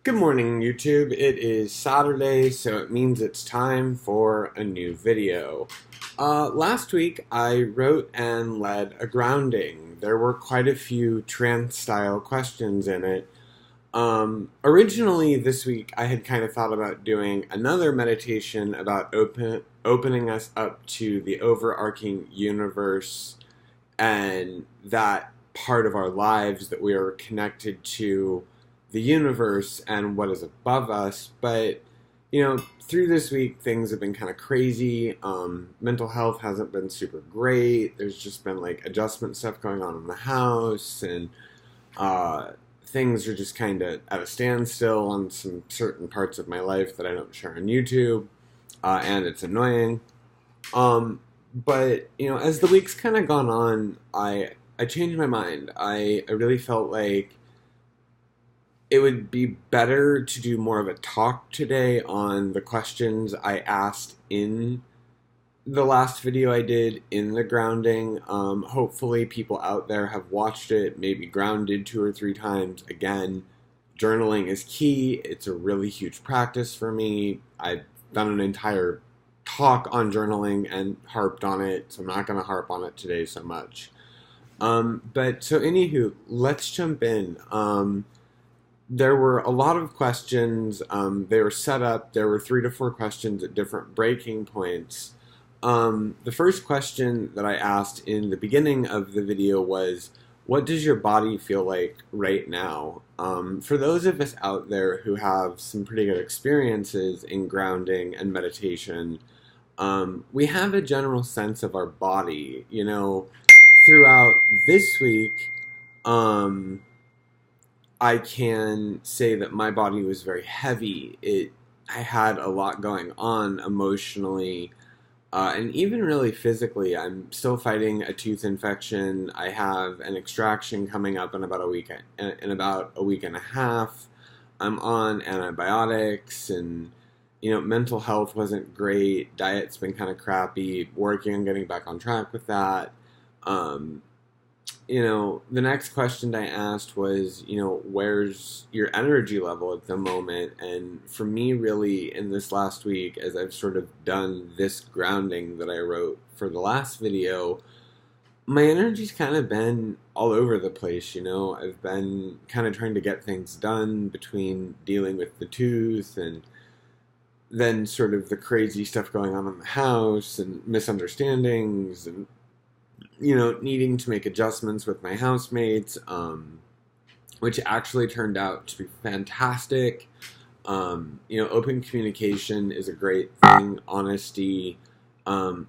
Good morning, YouTube. It is Saturday, so it means it's time for a new video. Last week, I wrote and led a grounding. There were quite a few trance-style questions in it. Originally, this week, I had kind of thought about doing another meditation about opening us up to the overarching universe and that part of our lives that we are connected to the universe and what is above us. But, through this week, things have been kind of crazy. Mental health hasn't been super great. There's just been like adjustment stuff going on in the house, and uh, things are just kind of at a standstill on some certain parts of my life that I don't share on YouTube, and it's annoying. But as the weeks kind of gone on, I changed my mind. I really felt like it would be better to do more of a talk today on the questions I asked in the last video I did in the grounding. Hopefully, people out there have watched it, maybe grounded 2 or 3 times. Again, journaling is key. It's a really huge practice for me. I've done an entire talk on journaling and harped on it, so I'm not going to harp on it today so much. But so, anywho, let's jump in. There were a lot of questions. They were set up. There were 3 to 4 questions at different breaking points. The first question that I asked in the beginning of the video was, what does your body feel like right now? For those of us out there who have some pretty good experiences in grounding and meditation, we have a general sense of our body. Throughout this week, I can say that my body was very heavy. I had a lot going on emotionally, and even really physically. I'm still fighting a tooth infection. I have an extraction coming up in about a week. In about a week and a half, I'm on antibiotics, and mental health wasn't great. Diet's been kind of crappy. Working on getting back on track with that. Um, the next question I asked was, where's your energy level at the moment? And for me, really, in this last week, as I've sort of done this grounding that I wrote for the last video, my energy's kind of been all over the place. I've been kind of trying to get things done between dealing with the tooth and then sort of the crazy stuff going on in the house and misunderstandings and needing to make adjustments with my housemates, which actually turned out to be fantastic. Open communication is a great thing. Honesty,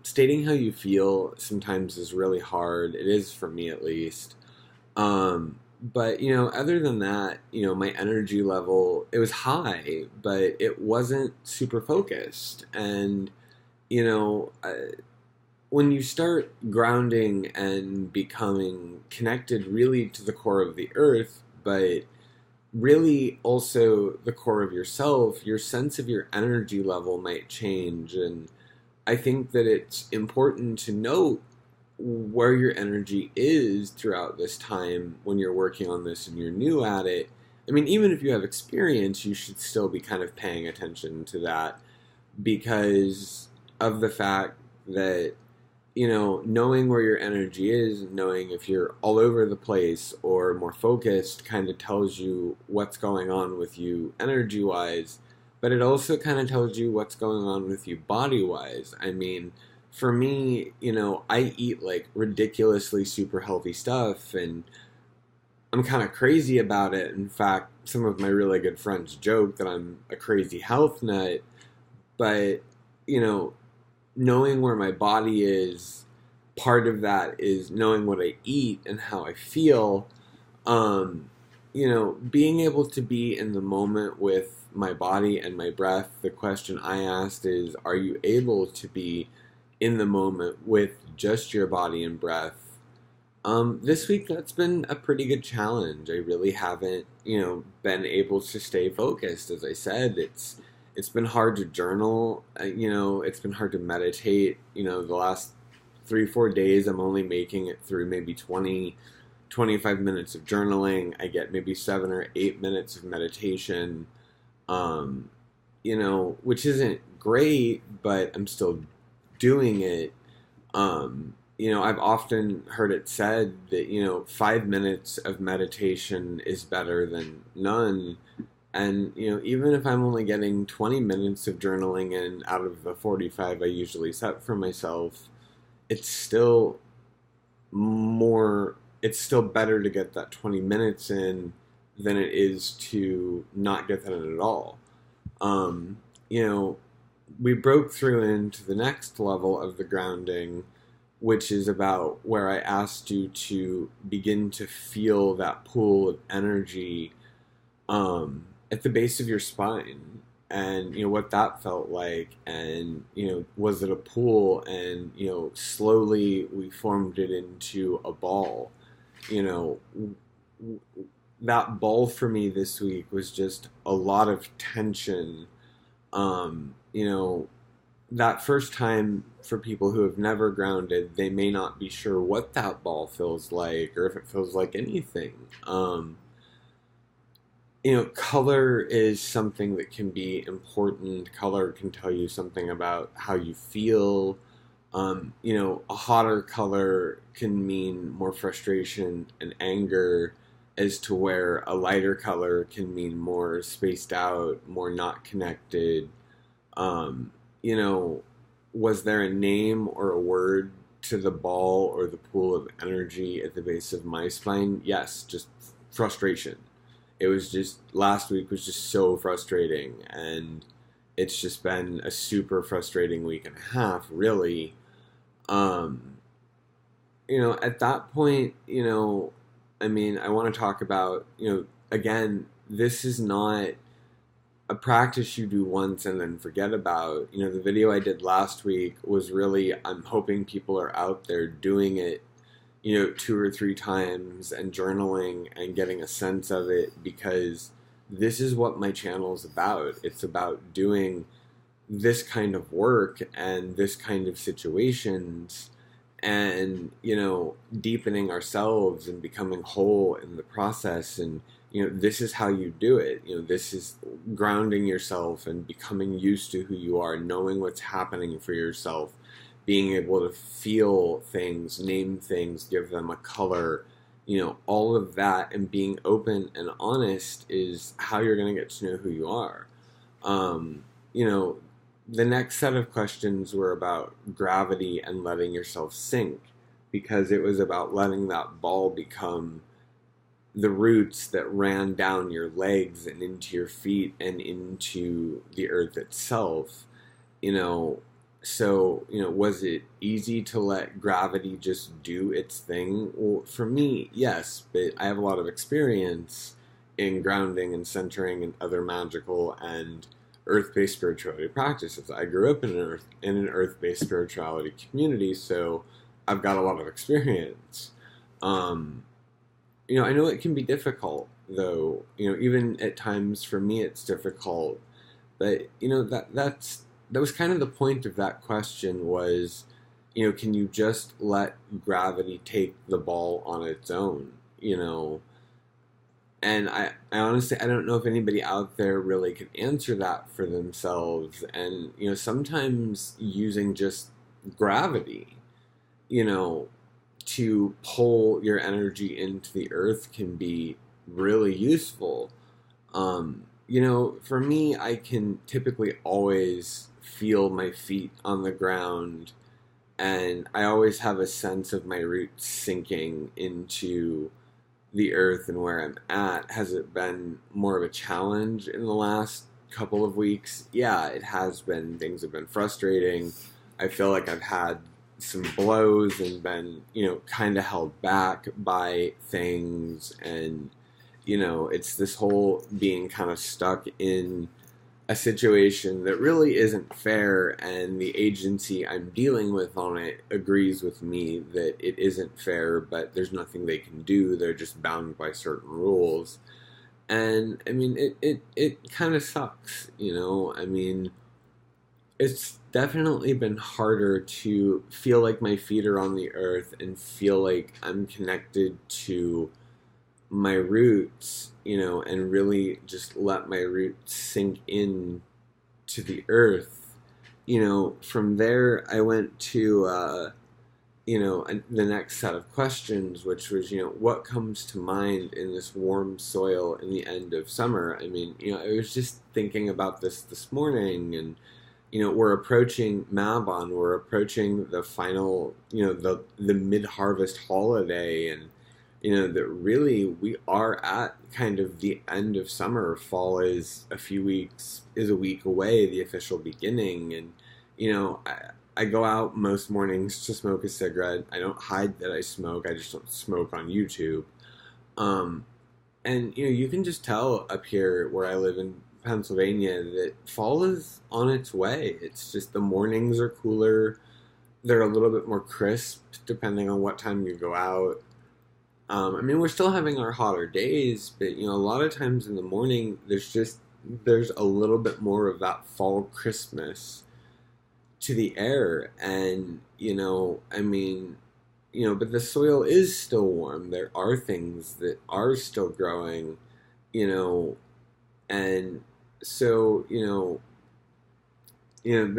stating how you feel sometimes is really hard. It is for me at least. But other than that, my energy level, it was high, but it wasn't super focused. And when you start grounding and becoming connected really to the core of the earth, but really also the core of yourself, your sense of your energy level might change. And I think that it's important to note where your energy is throughout this time when you're working on this and you're new at it. I mean, even if you have experience, you should still be kind of paying attention to that because of the fact that knowing where your energy is, knowing if you're all over the place or more focused kind of tells you what's going on with you energy-wise, but it also kind of tells you what's going on with you body-wise. I mean, for me, I eat like ridiculously super healthy stuff and I'm kind of crazy about it. In fact, some of my really good friends joke that I'm a crazy health nut, but, knowing where my body is, part of that is knowing what I eat and how I feel. Being able to be in the moment with my body and my breath. The question I asked is, are you able to be in the moment with just your body and breath? This week, that's been a pretty good challenge. I really haven't, been able to stay focused. As I said, it's been hard to journal. It's been hard to meditate. The last 3 4 days, I'm only making it through maybe 20 25 minutes of journaling. I get maybe 7 or 8 minutes of meditation. um, which isn't great, but I'm still doing it. I've often heard it said that, 5 minutes of meditation is better than none. And, even if I'm only getting 20 minutes of journaling in out of the 45 I usually set for myself, it's still it's still better to get that 20 minutes in than it is to not get that in at all. Um, you know, we broke through into the next level of the grounding, which is about where I asked you to begin to feel that pool of energy at the base of your spine, and what that felt like, and was it a pool, and slowly we formed it into a ball. you know that ball for me this week was just a lot of tension. That first time, for people who have never grounded, they may not be sure what that ball feels like, or if it feels like anything. Color is something that can be important. Color can tell you something about how you feel. A hotter color can mean more frustration and anger, as to where a lighter color can mean more spaced out, more not connected. Um, you know, was there a name or a word to the ball or the pool of energy at the base of my spine? Yes, just frustration. It was just, last week was just so frustrating, and it's just been a super frustrating week and a half, really. Um, at that point, I want to talk about, again, this is not a practice you do once and then forget about. The video I did last week was really, I'm hoping people are out there doing it, 2 or 3 times, and journaling and getting a sense of it, because this is what my channel is about. It's about doing this kind of work and this kind of situations, and deepening ourselves and becoming whole in the process. And this is how you do it. This is grounding yourself and becoming used to who you are, knowing what's happening for yourself, being able to feel things, name things, give them a color. All of that, and being open and honest, is how you're going to get to know who you are. um, you know the next set of questions were about gravity and letting yourself sink, because it was about letting that ball become the roots that ran down your legs and into your feet and into the earth itself. you know was it easy to let gravity just do its thing? Well, for me, yes, but I have a lot of experience in grounding and centering and other magical and earth-based spirituality practices. I grew up in an earth-based spirituality community, so I've got a lot of experience. I know it can be difficult, though. Even at times for me it's difficult. But that was kind of the point of that question, was, can you just let gravity take the ball on its own? And I honestly, I don't know if anybody out there really can answer that for themselves. And sometimes using just gravity, you know to pull your energy into the earth can be really useful. For me, I can typically always feel my feet on the ground, and I always have a sense of my roots sinking into the earth and where I'm at. Has it been more of a challenge in the last couple of weeks? Yeah, it has been. Things have been frustrating. I feel like I've had some blows and been, kind of held back by things. And, it's this whole being kind of stuck in a situation that really isn't fair, and the agency I'm dealing with on it agrees with me that it isn't fair, but there's nothing they can do. They're just bound by certain rules. And, I mean, it kind of sucks, it's definitely been harder to feel like my feet are on the earth and feel like I'm connected to my roots, and really just let my roots sink in to the earth. From there, I went to, the next set of questions, which was, what comes to mind in this warm soil in the end of summer? I mean, I was just thinking about this morning, and, we're approaching Mabon, we're approaching the final, the mid-harvest holiday, and, that really we are at kind of the end of summer. Fall is a week away, the official beginning, and, I go out most mornings to smoke a cigarette. I don't hide that I smoke. I just don't smoke on YouTube. Um, and you can just tell up here where I live in Pennsylvania that fall is on its way. It's just the mornings are cooler. They're a little bit more crisp depending on what time you go out. I mean, we're still having our hotter days, but a lot of times in the morning, there's a little bit more of that fall crispness to the air. And I mean, but the soil is still warm. There are things that are still growing, you know and so the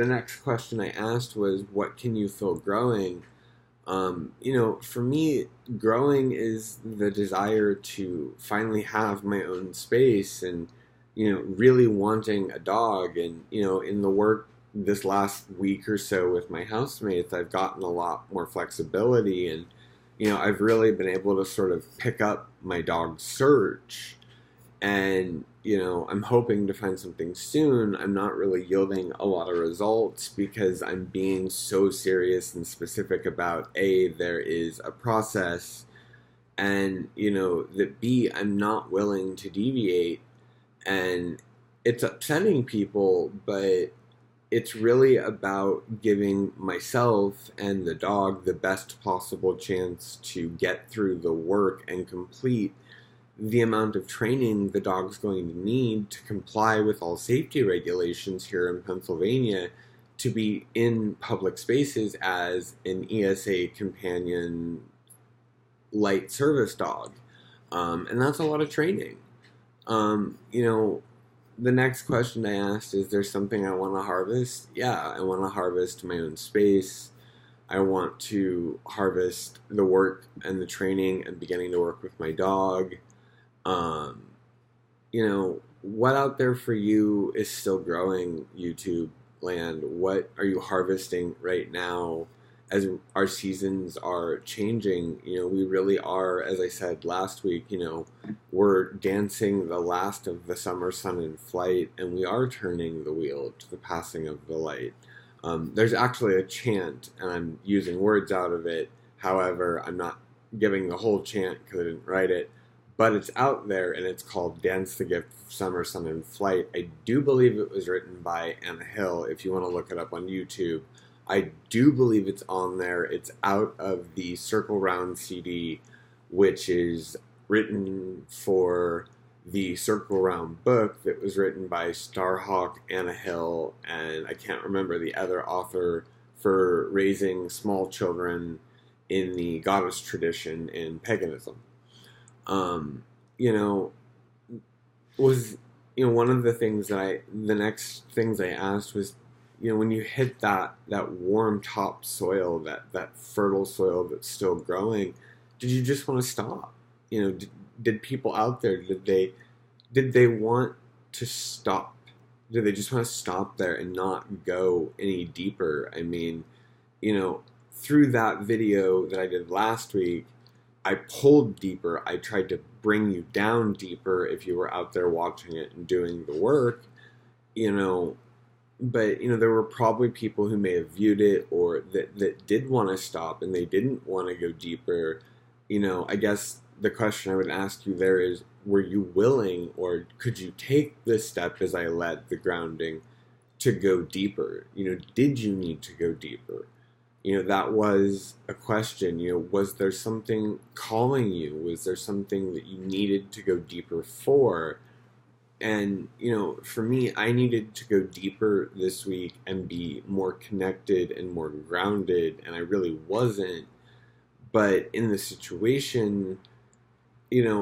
next question I asked was, what can you feel growing? For me, growing is the desire to finally have my own space, and really wanting a dog. And in the work this last week or so with my housemates, I've gotten a lot more flexibility, and I've really been able to sort of pick up my dog search. And I'm hoping to find something soon. I'm not really yielding a lot of results because I'm being so serious and specific about, A, there is a process, and that, B, I'm not willing to deviate. And it's upsetting people, but it's really about giving myself and the dog the best possible chance to get through the work and complete the amount of training the dog's going to need to comply with all safety regulations here in Pennsylvania to be in public spaces as an ESA companion light service dog. And that's a lot of training. The next question I asked, is there something I want to harvest? Yeah, I want to harvest my own space. I want to harvest the work and the training and beginning to work with my dog. Um, what out there for you is still growing, YouTube land? What are you harvesting right now as our seasons are changing? We really are, as I said last week, we're dancing the last of the summer sun in flight, and we are turning the wheel to the passing of the light. There's actually a chant, and I'm using words out of it. However, I'm not giving the whole chant because I didn't write it. But it's out there, and it's called Dance the Gift of Summer Sun in Flight. I do believe it was written by Anna Hill, if you want to look it up on YouTube. I do believe it's on there. It's out of the Circle Round CD, which is written for the Circle Round book that was written by Starhawk, Anna Hill, and I can't remember the other author, for raising small children in the goddess tradition in paganism. um, you know, was, one of the next things I asked was, when you hit that warm top soil, that fertile soil that's still growing, did you just want to stop? Did people out there, did they want to stop? Did they just want to stop there and not go any deeper? I mean, through that video that I did last week, I pulled deeper. I tried to bring you down deeper if you were out there watching it and doing the work, but there were probably people who may have viewed it, or that did want to stop and they didn't want to go deeper. I guess the question I would ask you there is, were you willing, or could you take this step as I led the grounding to go deeper? Did you need to go deeper? That was a question. Was there something calling you? Was there something that you needed to go deeper for? And, for me, I needed to go deeper this week and be more connected and more grounded, and I really wasn't. But in the situation,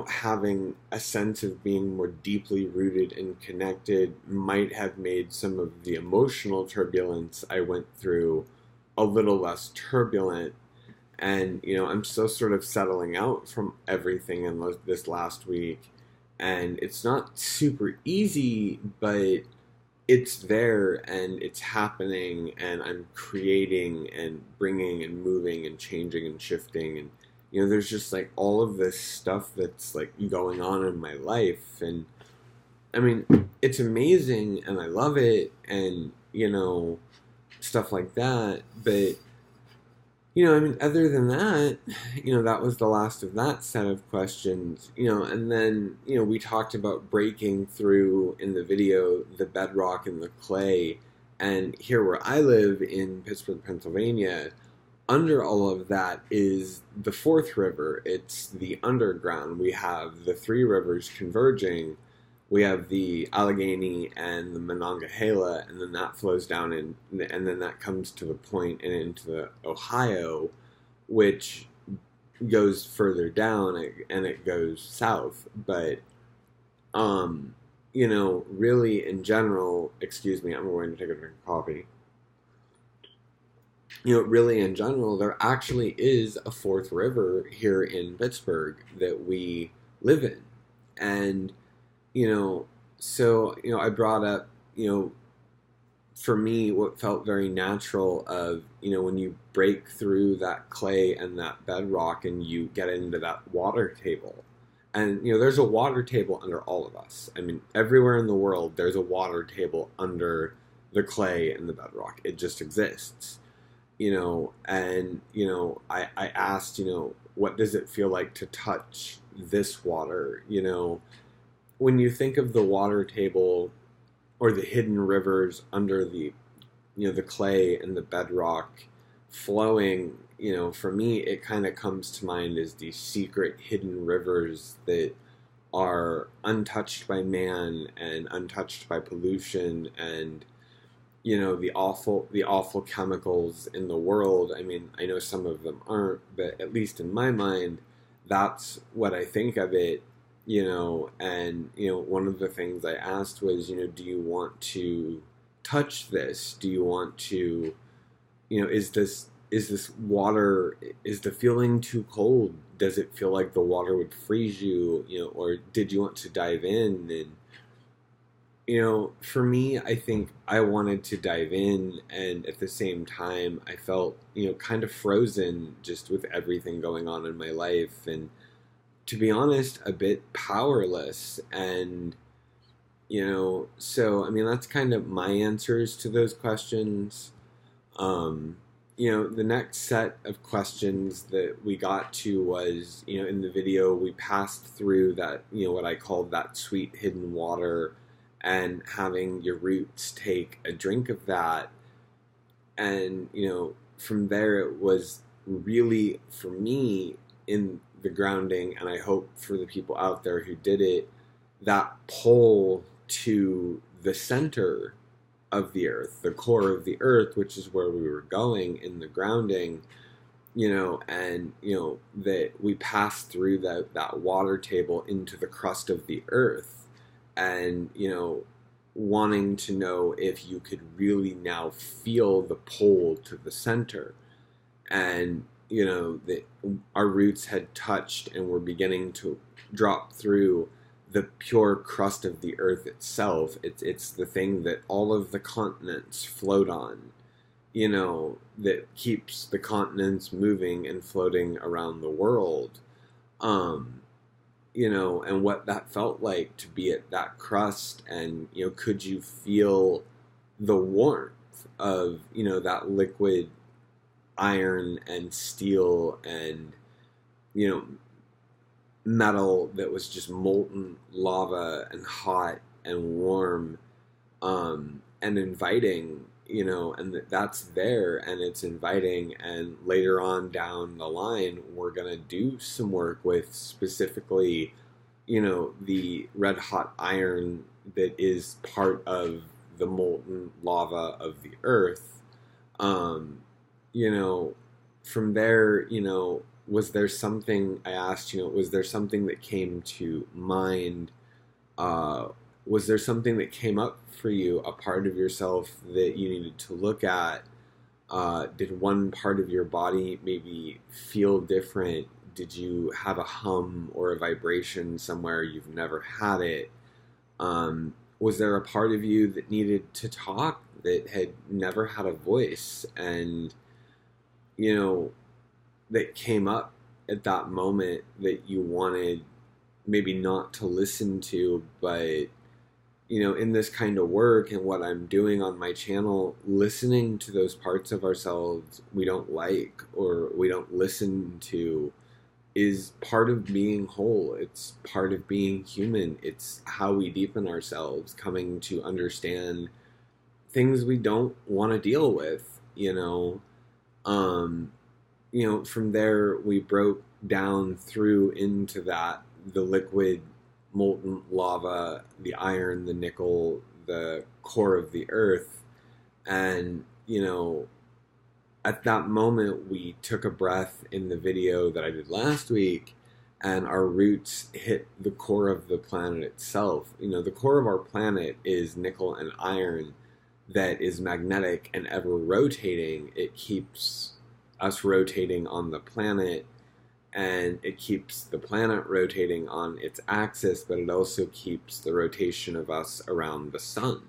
having a sense of being more deeply rooted and connected might have made some of the emotional turbulence I went through a little less turbulent. And, I'm still sort of settling out from everything in this last week. And it's not super easy, but it's there and it's happening, and I'm creating and bringing and moving and changing and shifting. And, there's just like all of this stuff that's like going on in my life. And I mean, it's amazing and I love it, and, stuff like that. But I mean, other than that, that was the last of that set of questions, and then, we talked about breaking through in the video the bedrock and the clay. And here where I live in Pittsburgh, Pennsylvania, under all of that is the fourth river. It's the underground. We have the three rivers converging. We have the Allegheny and the Monongahela, and then that flows down in, and then that comes to the point and into the Ohio, which goes further down and it goes south. But, really in general, excuse me, I'm going to take a drink of coffee. Really in general, there actually is a fourth river here in Pittsburgh that we live in. And, so, I brought up, for me, what felt very natural of, when you break through that clay and that bedrock and you get into that water table. And, there's a water table under all of us. I mean, everywhere in the world, there's a water table under the clay and the bedrock. It just exists, and, I asked, what does it feel like to touch this water, when you think of the water table or the hidden rivers under the, the clay and the bedrock flowing, for me, it kind of comes to mind as these secret hidden rivers that are untouched by man and untouched by pollution and, the awful chemicals in the world. I mean, I know some of them aren't, but at least in my mind, that's what I think of it. And, one of the things I asked was, do you want to touch this? Do you want to, is this water, is the feeling too cold? Does it feel like the water would freeze you, or did you want to dive in? And, for me, I think I wanted to dive in, and at the same time, I felt, kind of frozen just with everything going on in my life. And, to be honest, a bit powerless. And, so, I mean, that's kind of my answers to those questions. The next set of questions that we got to was, in the video, we passed through that, what I called that sweet hidden water, and having your roots take a drink of that. And, from there, it was really, for me, in the grounding, and I hope for the people out there who did it, that pull to the center of the earth, the core of the earth, which is where we were going in the grounding, and, that we passed through that water table into the crust of the earth, and, wanting to know if you could really now feel the pull to the center. And, that our roots had touched and were beginning to drop through the pure crust of the earth itself. It's the thing that all of the continents float on, that keeps the continents moving and floating around the world. And what that felt like to be at that crust, and, could you feel the warmth of, that liquid iron and steel and, metal that was just molten lava and hot and warm, and inviting, and that's there and it's inviting. And later on down the line, we're going to do some work with specifically, the red hot iron that is part of the molten lava of the earth. From there, was there something, I asked, was there something that came to mind? Uh, was there something that came up for you, a part of yourself that you needed to look at? Did one part of your body maybe feel different? Did you have a hum or a vibration somewhere you've never had it? Was there a part of you that needed to talk that had never had a voice and, you know, that came up at that moment that you wanted maybe not to listen to, but in this kind of work and what I'm doing on my channel, listening to those parts of ourselves we don't like or we don't listen to is part of being whole. It's part of being human. It's how we deepen ourselves, coming to understand things we don't want to deal with. Um, from there we broke down through into that, the liquid molten lava, the iron, the nickel, the core of the earth. And, at that moment, we took a breath in the video that I did last week, and our roots hit the core of the planet itself. The core of our planet is nickel and iron that is magnetic and ever rotating. It keeps us rotating on the planet, and it keeps the planet rotating on its axis, but it also keeps the rotation of us around the sun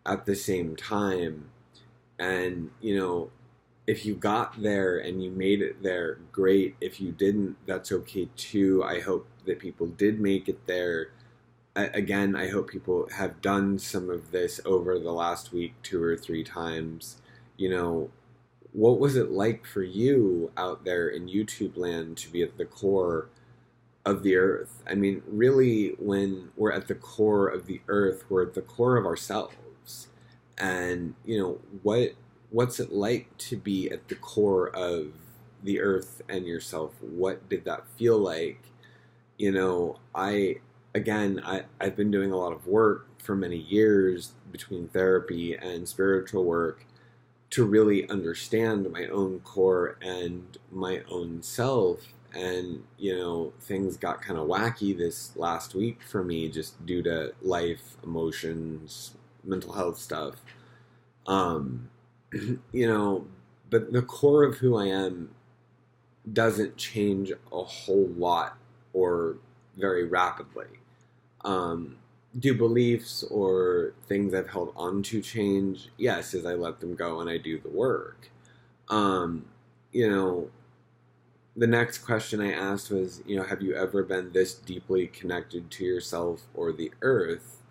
at the same time. And, if you got there and you made it there, great. If you didn't, that's okay too. I hope that people did make it there. Again, I hope people have done some of this over the last week 2 or 3 times. What was it like for you out there in YouTube land to be at the core of the earth? I mean, really, when we're at the core of the earth, we're at the core of ourselves. And, what's it like to be at the core of the earth and yourself? What did that feel like? I've been doing a lot of work for many years between therapy and spiritual work to really understand my own core and my own self. And, things got kind of wacky this last week for me just due to life, emotions, mental health stuff. But the core of who I am doesn't change a whole lot or very rapidly. Do beliefs or things I've held on to change? Yes, as I let them go and I do the work. The next question I asked was, have you ever been this deeply connected to yourself or the earth?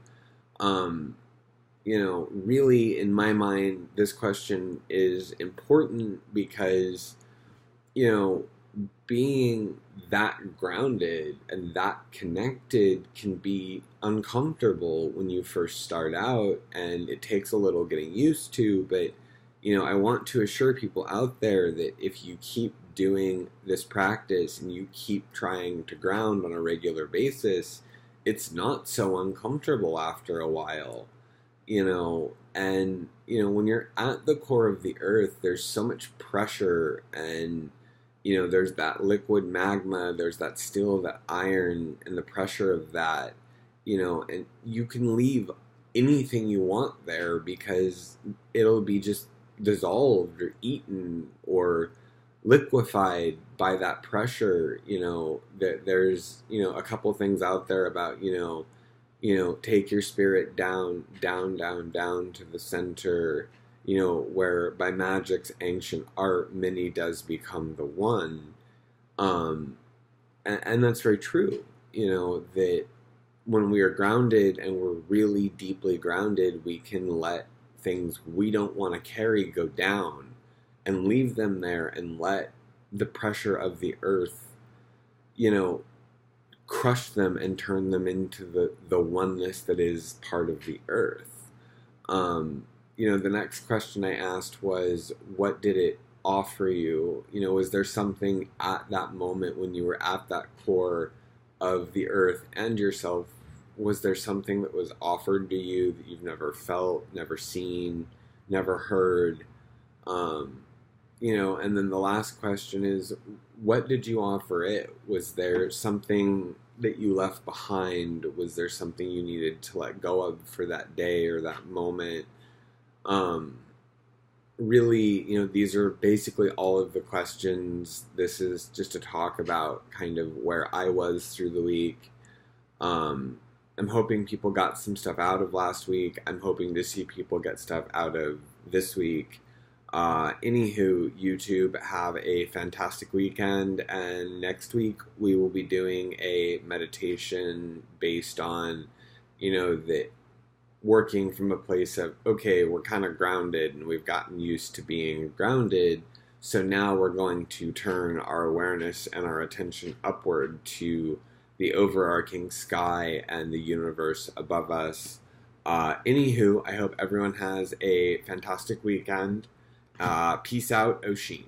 Really, in my mind, this question is important because, being that grounded and that connected can be uncomfortable when you first start out, and it takes a little getting used to. But, I want to assure people out there that if you keep doing this practice and you keep trying to ground on a regular basis, it's not so uncomfortable after a while. And when you're at the core of the earth, there's so much pressure, and there's that liquid magma, there's that steel, that iron, and the pressure of that, and you can leave anything you want there because it'll be just dissolved or eaten or liquefied by that pressure. There's a couple things out there about take your spirit down, down, down, down to the center, where by magic's ancient art, many does become the one. And that's very true, that when we are grounded and we're really deeply grounded, we can let things we don't want to carry go down and leave them there and let the pressure of the earth, crush them and turn them into the oneness that is part of the earth. The next question I asked was, what did it offer you? Was there something at that moment when you were at that core of the earth and yourself? Was there something that was offered to you that you've never felt, never seen, never heard? And then the last question is, what did you offer it? Was there something that you left behind? Was there something you needed to let go of for that day or that moment? Um, Really, these are basically all of the questions. This is just to talk about kind of where I was through the week. Um, I'm hoping people got some stuff out of last week. I'm hoping to see people get stuff out of this week. Anywho, YouTube, have a fantastic weekend, and next week we will be doing a meditation based on, the working from a place of, okay, we're kind of grounded and we've gotten used to being grounded. So now we're going to turn our awareness and our attention upward to the overarching sky and the universe above us. Anywho, I hope everyone has a fantastic weekend. Peace out, Oshin.